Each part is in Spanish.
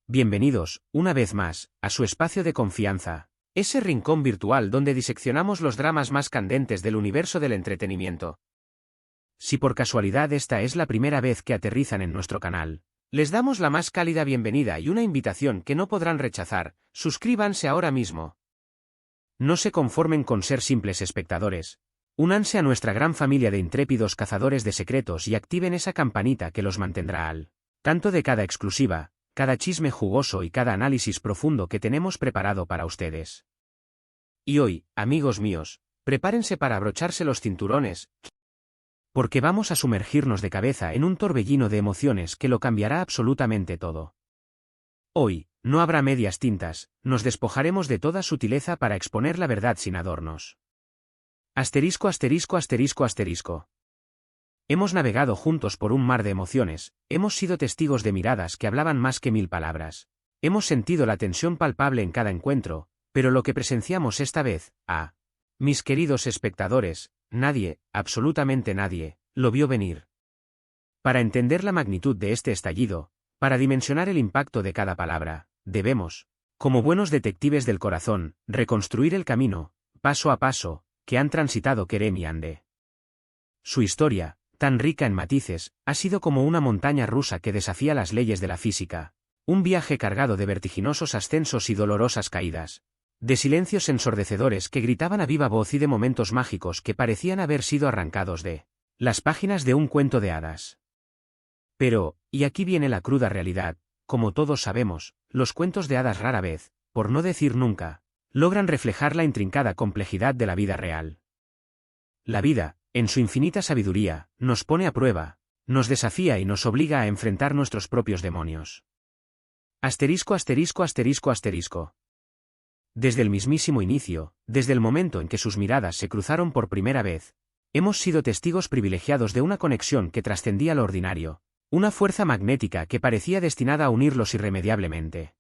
Bienvenidos, una vez más, a su espacio de confianza, ese rincón virtual donde diseccionamos los dramas más candentes del universo del entretenimiento. Si por casualidad esta es la primera vez que aterrizan en nuestro canal, les damos la más cálida bienvenida y una invitación que no podrán rechazar: suscríbanse ahora mismo. No se conformen con ser simples espectadores. Únanse a nuestra gran familia de intrépidos cazadores de secretos y activen esa campanita que los mantendrá al tanto de cada exclusiva, cada chisme jugoso y cada análisis profundo que tenemos preparado para ustedes. Y hoy, amigos míos, prepárense para abrocharse los cinturones, porque vamos a sumergirnos de cabeza en un torbellino de emociones que lo cambiará absolutamente todo. Hoy, no habrá medias tintas, nos despojaremos de toda sutileza para exponer la verdad sin adornos. Asterisco, asterisco, asterisco, asterisco. Hemos navegado juntos por un mar de emociones, hemos sido testigos de miradas que hablaban más que 1000 palabras. Hemos sentido la tensión palpable en cada encuentro, pero lo que presenciamos esta vez, mis queridos espectadores, nadie, absolutamente nadie, lo vio venir. Para entender la magnitud de este estallido, para dimensionar el impacto de cada palabra, debemos, como buenos detectives del corazón, reconstruir el camino, paso a paso, que han transitado Kerem y Hande. Su historia, tan rica en matices, ha sido como una montaña rusa que desafía las leyes de la física, un viaje cargado de vertiginosos ascensos y dolorosas caídas, de silencios ensordecedores que gritaban a viva voz y de momentos mágicos que parecían haber sido arrancados de las páginas de un cuento de hadas. Pero, y aquí viene la cruda realidad, como todos sabemos, los cuentos de hadas rara vez, por no decir nunca, logran reflejar la intrincada complejidad de la vida real. La vida, en su infinita sabiduría, nos pone a prueba, nos desafía y nos obliga a enfrentar nuestros propios demonios. Asterisco, asterisco, asterisco, asterisco. Desde el mismísimo inicio, desde el momento en que sus miradas se cruzaron por primera vez, hemos sido testigos privilegiados de una conexión que trascendía lo ordinario, una fuerza magnética que parecía destinada a unirlos irremediablemente.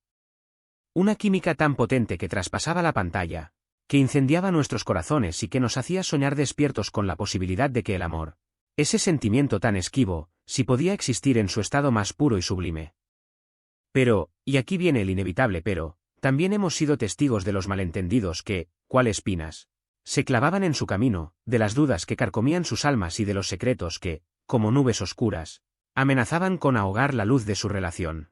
Una química tan potente que traspasaba la pantalla, que incendiaba nuestros corazones y que nos hacía soñar despiertos con la posibilidad de que el amor, ese sentimiento tan esquivo, si podía existir en su estado más puro y sublime. Pero, y aquí viene el inevitable pero, también hemos sido testigos de los malentendidos que, cual espinas, se clavaban en su camino, de las dudas que carcomían sus almas y de los secretos que, como nubes oscuras, amenazaban con ahogar la luz de su relación.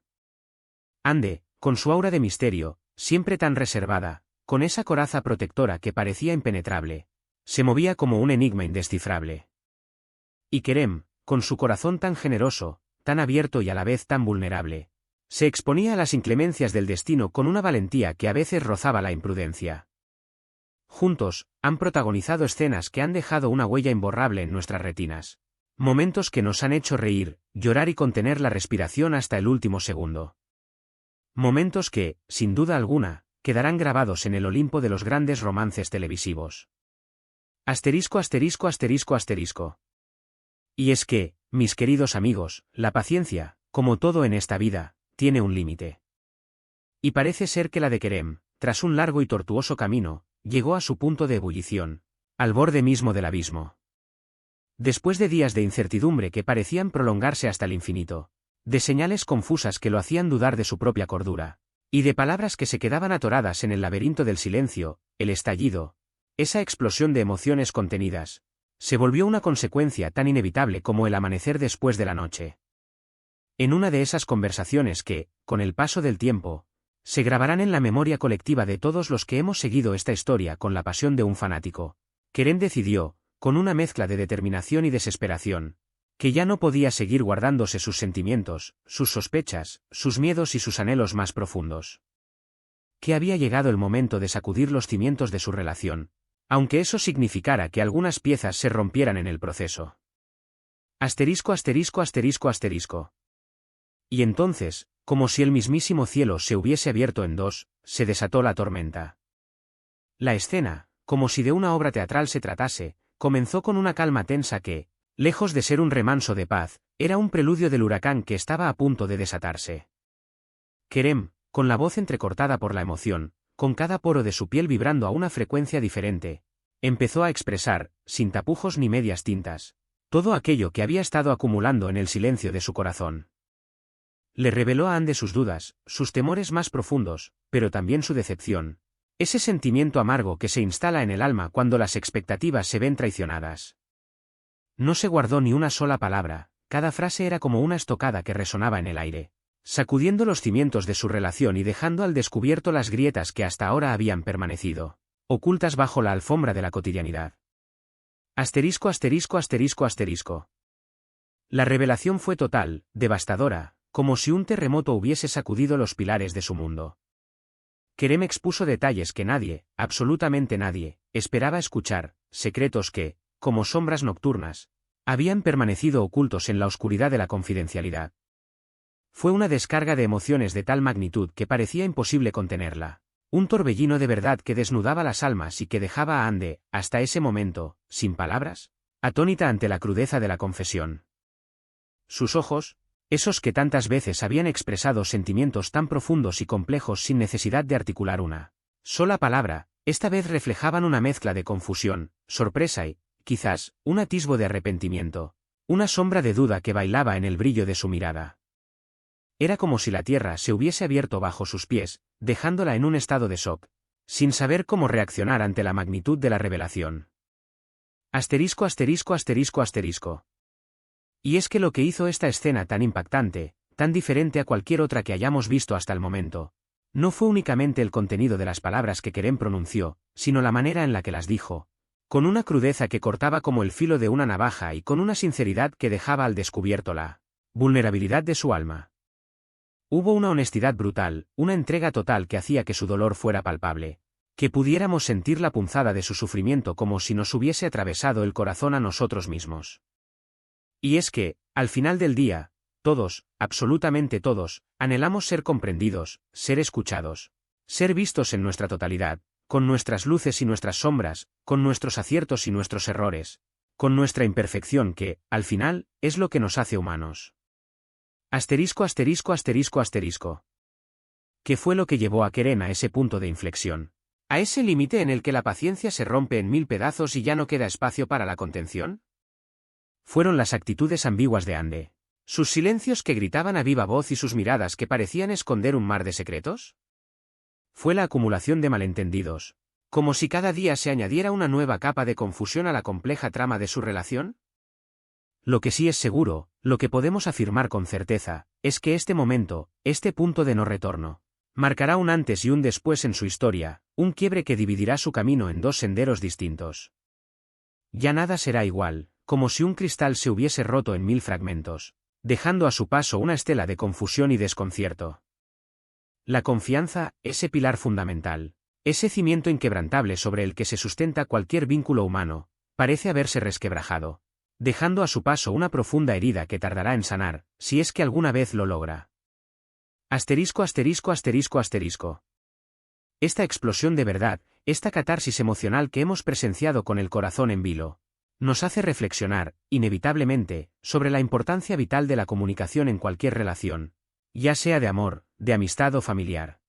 Hande, con su aura de misterio, siempre tan reservada, con esa coraza protectora que parecía impenetrable, se movía como un enigma indescifrable. Y Kerem, con su corazón tan generoso, tan abierto y a la vez tan vulnerable, se exponía a las inclemencias del destino con una valentía que a veces rozaba la imprudencia. Juntos, han protagonizado escenas que han dejado una huella imborrable en nuestras retinas, momentos que nos han hecho reír, llorar y contener la respiración hasta el último segundo. Momentos que, sin duda alguna, quedarán grabados en el Olimpo de los grandes romances televisivos. Asterisco, asterisco, asterisco, asterisco. Y es que, mis queridos amigos, la paciencia, como todo en esta vida, tiene un límite. Y parece ser que la de Kerem, tras un largo y tortuoso camino, llegó a su punto de ebullición, al borde mismo del abismo. Después de días de incertidumbre que parecían prolongarse hasta el infinito, de señales confusas que lo hacían dudar de su propia cordura, y de palabras que se quedaban atoradas en el laberinto del silencio, el estallido, esa explosión de emociones contenidas, se volvió una consecuencia tan inevitable como el amanecer después de la noche. En una de esas conversaciones que, con el paso del tiempo, se grabarán en la memoria colectiva de todos los que hemos seguido esta historia con la pasión de un fanático, Kerem decidió, con una mezcla de determinación y desesperación, que ya no podía seguir guardándose sus sentimientos, sus sospechas, sus miedos y sus anhelos más profundos. Que había llegado el momento de sacudir los cimientos de su relación, aunque eso significara que algunas piezas se rompieran en el proceso. Asterisco, asterisco, asterisco, asterisco. Y entonces, como si el mismísimo cielo se hubiese abierto en dos, se desató la tormenta. La escena, como si de una obra teatral se tratase, comenzó con una calma tensa que, lejos de ser un remanso de paz, era un preludio del huracán que estaba a punto de desatarse. Kerem, con la voz entrecortada por la emoción, con cada poro de su piel vibrando a una frecuencia diferente, empezó a expresar, sin tapujos ni medias tintas, todo aquello que había estado acumulando en el silencio de su corazón. Le reveló a Ande sus dudas, sus temores más profundos, pero también su decepción. Ese sentimiento amargo que se instala en el alma cuando las expectativas se ven traicionadas. No se guardó ni una sola palabra, cada frase era como una estocada que resonaba en el aire, sacudiendo los cimientos de su relación y dejando al descubierto las grietas que hasta ahora habían permanecido, ocultas bajo la alfombra de la cotidianidad. Asterisco asterisco asterisco asterisco. La revelación fue total, devastadora, como si un terremoto hubiese sacudido los pilares de su mundo. Kerem expuso detalles que nadie, absolutamente nadie, esperaba escuchar, secretos que, como sombras nocturnas, habían permanecido ocultos en la oscuridad de la confidencialidad. Fue una descarga de emociones de tal magnitud que parecía imposible contenerla. Un torbellino de verdad que desnudaba las almas y que dejaba a Ande, hasta ese momento, sin palabras, atónita ante la crudeza de la confesión. Sus ojos, esos que tantas veces habían expresado sentimientos tan profundos y complejos sin necesidad de articular una sola palabra, esta vez reflejaban una mezcla de confusión, sorpresa y, quizás, un atisbo de arrepentimiento, una sombra de duda que bailaba en el brillo de su mirada. Era como si la tierra se hubiese abierto bajo sus pies, dejándola en un estado de shock, sin saber cómo reaccionar ante la magnitud de la revelación. Asterisco asterisco asterisco asterisco. Y es que lo que hizo esta escena tan impactante, tan diferente a cualquier otra que hayamos visto hasta el momento, no fue únicamente el contenido de las palabras que Kerem pronunció, sino la manera en la que las dijo, con una crudeza que cortaba como el filo de una navaja y con una sinceridad que dejaba al descubierto la vulnerabilidad de su alma. Hubo una honestidad brutal, una entrega total que hacía que su dolor fuera palpable, que pudiéramos sentir la punzada de su sufrimiento como si nos hubiese atravesado el corazón a nosotros mismos. Y es que, al final del día, todos, absolutamente todos, anhelamos ser comprendidos, ser escuchados, ser vistos en nuestra totalidad, con nuestras luces y nuestras sombras, con nuestros aciertos y nuestros errores, con nuestra imperfección que, al final, es lo que nos hace humanos. Asterisco asterisco asterisco asterisco. ¿Qué fue lo que llevó a Kerem a ese punto de inflexión? ¿A ese límite en el que la paciencia se rompe en mil pedazos y ya no queda espacio para la contención? Fueron las actitudes ambiguas de Ande, sus silencios que gritaban a viva voz y sus miradas que parecían esconder un mar de secretos. Fue la acumulación de malentendidos, como si cada día se añadiera una nueva capa de confusión a la compleja trama de su relación. Lo que sí es seguro, lo que podemos afirmar con certeza, es que este momento, este punto de no retorno, marcará un antes y un después en su historia, un quiebre que dividirá su camino en dos senderos distintos. Ya nada será igual, como si un cristal se hubiese roto en mil fragmentos, dejando a su paso una estela de confusión y desconcierto. La confianza, ese pilar fundamental, ese cimiento inquebrantable sobre el que se sustenta cualquier vínculo humano, parece haberse resquebrajado, dejando a su paso una profunda herida que tardará en sanar, si es que alguna vez lo logra. Asterisco asterisco asterisco asterisco. Esta explosión de verdad, esta catarsis emocional que hemos presenciado con el corazón en vilo, nos hace reflexionar, inevitablemente, sobre la importancia vital de la comunicación en cualquier relación, ya sea de amor, de amistad o familiar.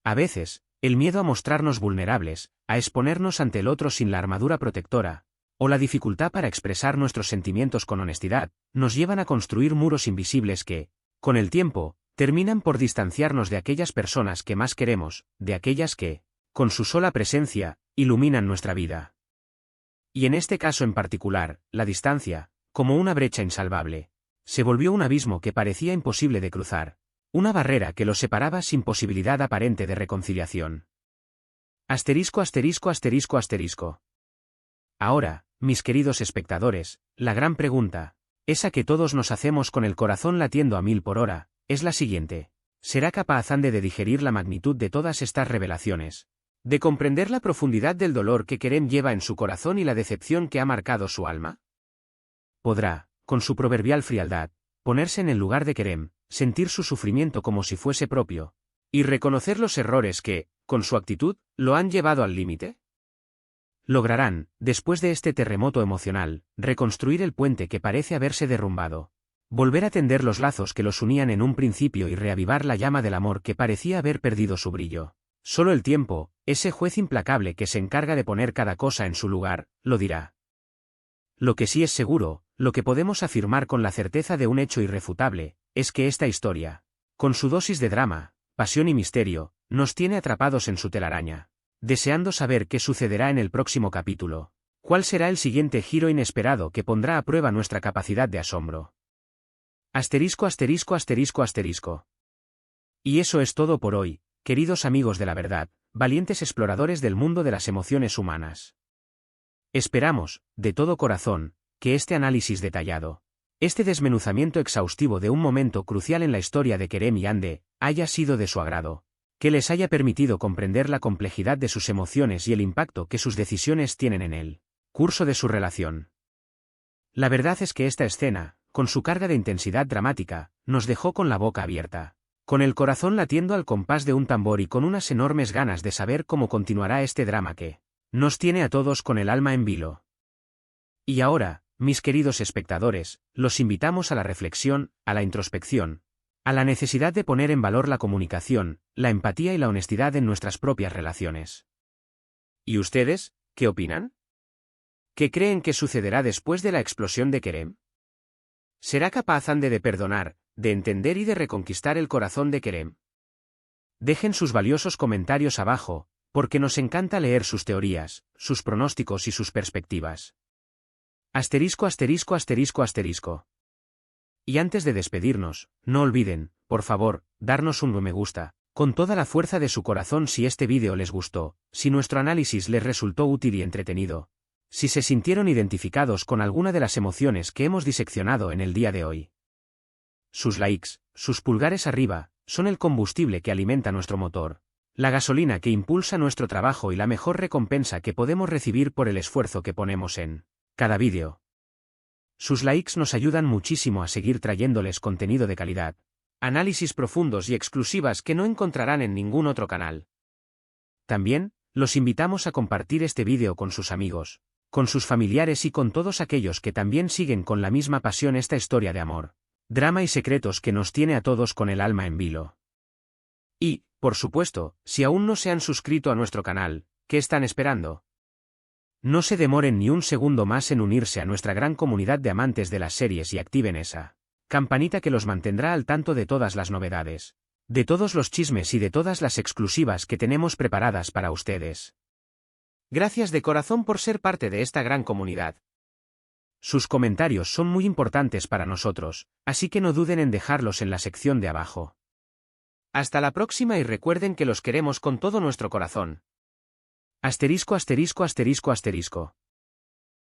A veces, el miedo a mostrarnos vulnerables, a exponernos ante el otro sin la armadura protectora, o la dificultad para expresar nuestros sentimientos con honestidad, nos llevan a construir muros invisibles que, con el tiempo, terminan por distanciarnos de aquellas personas que más queremos, de aquellas que, con su sola presencia, iluminan nuestra vida. Y en este caso en particular, la distancia, como una brecha insalvable, se volvió un abismo que parecía imposible de cruzar, una barrera que los separaba sin posibilidad aparente de reconciliación. Asterisco asterisco asterisco asterisco. Ahora, mis queridos espectadores, la gran pregunta, esa que todos nos hacemos con el corazón latiendo a 1000 por hora, es la siguiente: ¿será capaz Ande de digerir la magnitud de todas estas revelaciones? ¿De comprender la profundidad del dolor que Kerem lleva en su corazón y la decepción que ha marcado su alma? ¿Podrá, con su proverbial frialdad, ponerse en el lugar de Kerem, sentir su sufrimiento como si fuese propio, y reconocer los errores que, con su actitud, lo han llevado al límite? ¿Lograrán, después de este terremoto emocional, reconstruir el puente que parece haberse derrumbado, volver a tender los lazos que los unían en un principio y reavivar la llama del amor que parecía haber perdido su brillo? Solo el tiempo, ese juez implacable que se encarga de poner cada cosa en su lugar, lo dirá. Lo que sí es seguro, lo que podemos afirmar con la certeza de un hecho irrefutable, es que esta historia, con su dosis de drama, pasión y misterio, nos tiene atrapados en su telaraña, deseando saber qué sucederá en el próximo capítulo. ¿Cuál será el siguiente giro inesperado que pondrá a prueba nuestra capacidad de asombro? Asterisco, asterisco, asterisco, asterisco. Y eso es todo por hoy, queridos amigos de la verdad, valientes exploradores del mundo de las emociones humanas. Esperamos, de todo corazón, que este análisis detallado, este desmenuzamiento exhaustivo de un momento crucial en la historia de Kerem y Ande, haya sido de su agrado, que les haya permitido comprender la complejidad de sus emociones y el impacto que sus decisiones tienen en el curso de su relación. La verdad es que esta escena, con su carga de intensidad dramática, nos dejó con la boca abierta, con el corazón latiendo al compás de un tambor y con unas enormes ganas de saber cómo continuará este drama que nos tiene a todos con el alma en vilo. Y ahora, mis queridos espectadores, los invitamos a la reflexión, a la introspección, a la necesidad de poner en valor la comunicación, la empatía y la honestidad en nuestras propias relaciones. ¿Y ustedes, qué opinan? ¿Qué creen que sucederá después de la explosión de Kerem? ¿Será capaz Ande de perdonar, de entender y de reconquistar el corazón de Kerem? Dejen sus valiosos comentarios abajo, porque nos encanta leer sus teorías, sus pronósticos y sus perspectivas. Asterisco, asterisco, asterisco, asterisco. Y antes de despedirnos, no olviden, por favor, darnos un me gusta, con toda la fuerza de su corazón si este vídeo les gustó, si nuestro análisis les resultó útil y entretenido, si se sintieron identificados con alguna de las emociones que hemos diseccionado en el día de hoy. Sus likes, sus pulgares arriba, son el combustible que alimenta nuestro motor, la gasolina que impulsa nuestro trabajo y la mejor recompensa que podemos recibir por el esfuerzo que ponemos en cada vídeo. Sus likes nos ayudan muchísimo a seguir trayéndoles contenido de calidad, análisis profundos y exclusivas que no encontrarán en ningún otro canal. También, los invitamos a compartir este vídeo con sus amigos, con sus familiares y con todos aquellos que también siguen con la misma pasión esta historia de amor, drama y secretos que nos tiene a todos con el alma en vilo. Y, por supuesto, si aún no se han suscrito a nuestro canal, ¿qué están esperando? No se demoren ni un segundo más en unirse a nuestra gran comunidad de amantes de las series y activen esa campanita que los mantendrá al tanto de todas las novedades, de todos los chismes y de todas las exclusivas que tenemos preparadas para ustedes. Gracias de corazón por ser parte de esta gran comunidad. Sus comentarios son muy importantes para nosotros, así que no duden en dejarlos en la sección de abajo. Hasta la próxima y recuerden que los queremos con todo nuestro corazón. Asterisco, asterisco, asterisco, asterisco.